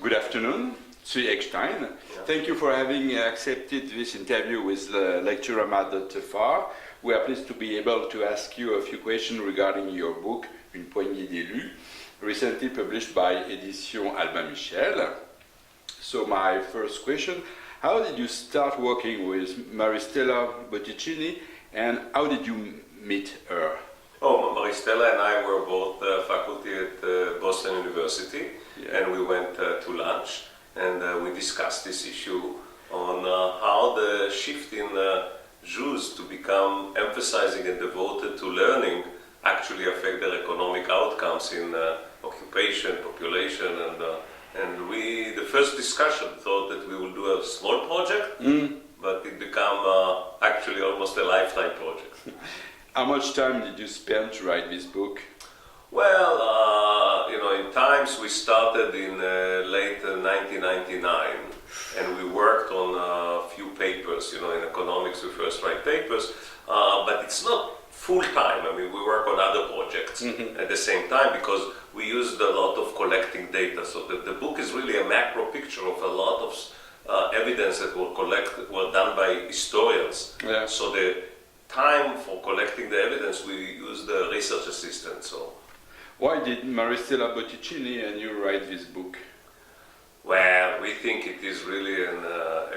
Good afternoon, Zvi Eckstein. Yeah. Thank you for having accepted this interview with lecturer Maristella. We are pleased to be able to ask you a few questions regarding your book, Une poignée d'élus, recently published by Édition Albin-Michel. So my first question, how did you start working with Maristella Botticini and how did you meet her? Oh, Maristella and I were both faculty at Boston University, and we went to lunch and we discussed this issue on how the shift in Jews to become emphasizing and devoted to learning actually affect their economic outcomes in occupation, population, and we, the first discussion, thought that we will do a small project, but it became actually almost a lifetime project. How much time did you spend to write this book? Well, in times we started in late 1999, and we worked on a few papers. In economics we first write papers, but it's not full time. I mean, we work on other projects at the same time because we used a lot of collecting data. So the book is really a macro picture of a lot of evidence that were done by historians. Yeah. So the time for collecting the evidence, we used the research assistant. So, why did Maristella Botticini and you write this book? Well, we think it is really an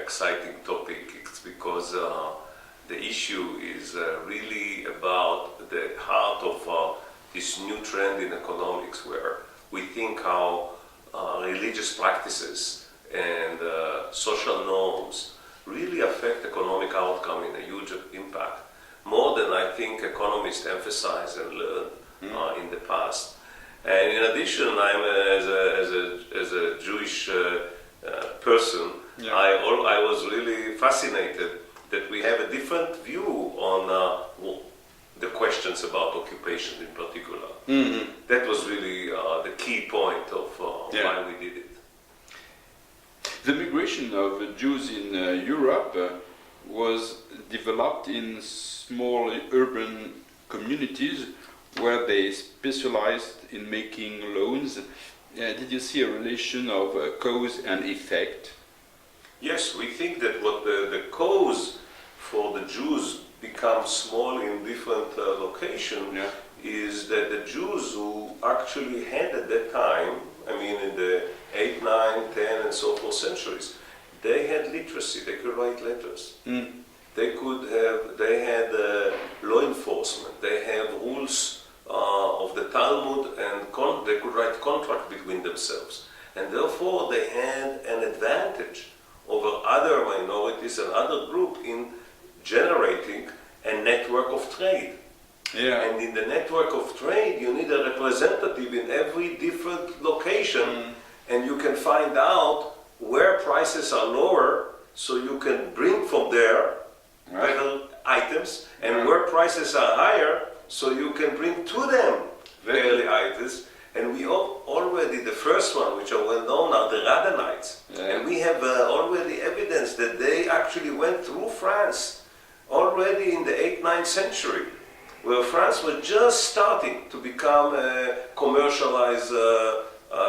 exciting topic. It's because the issue is really about the heart of this new trend in economics, where we think how religious practices and social norms really affect economic outcome in a huge impact. More than I think economists emphasize and learn in the past. And in addition, I'm as a Jewish person, I was really fascinated that we have a different view on the questions about occupation in particular. That was really the key point of why we did it. The migration of Jews in Europe was developed in small urban communities where they specialized in making loans. Did you see a relation of cause and effect? Yes, we think that what the cause for the Jews become small in different locations is that the Jews who actually had at that time, I mean in the 8th, 9th, 10th and so forth centuries, they had literacy, they could write letters. They had law enforcement, they have rules of the Talmud, and they could write contract between themselves. And therefore they had an advantage over other minorities and other groups in generating a network of trade. And in the network of trade you need a representative in every different location, and you can find out where prices are lower, so you can bring from there better items, and where prices are higher, so you can bring to them better items. And we already, the first one, which are well known, are the Radhanites. And we have already evidence that they actually went through France already in the 8th, 9th century, where France was just starting to become a commercialized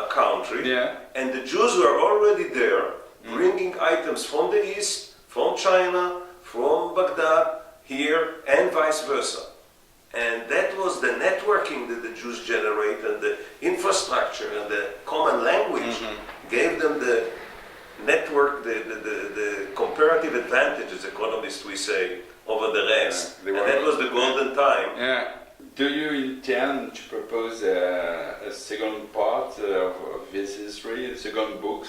country, and the Jews were already there, bringing items from the East, from China, from Baghdad, here, and vice versa. And that was the networking that the Jews generate, and the infrastructure and the common language gave them the network, the comparative advantage, as economists we say, over the rest. And that was the golden time. Do you intend to propose a second part of this history, a second book,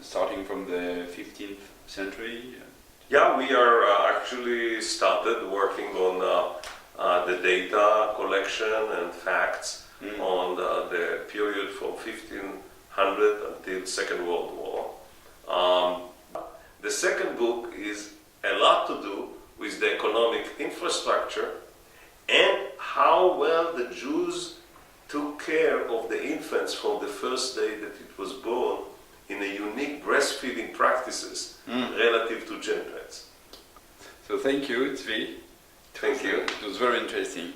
starting from the 15th century? Yeah, we are actually started working on the data collection and facts on the period from 1500 until Second World War. The second book is a lot to do with the economic infrastructure and how well the Jews took care of the infants from the first day that it was born in a unique breastfeeding practices relative to grandparents. So thank you, Zvi. Thank you. It was very interesting.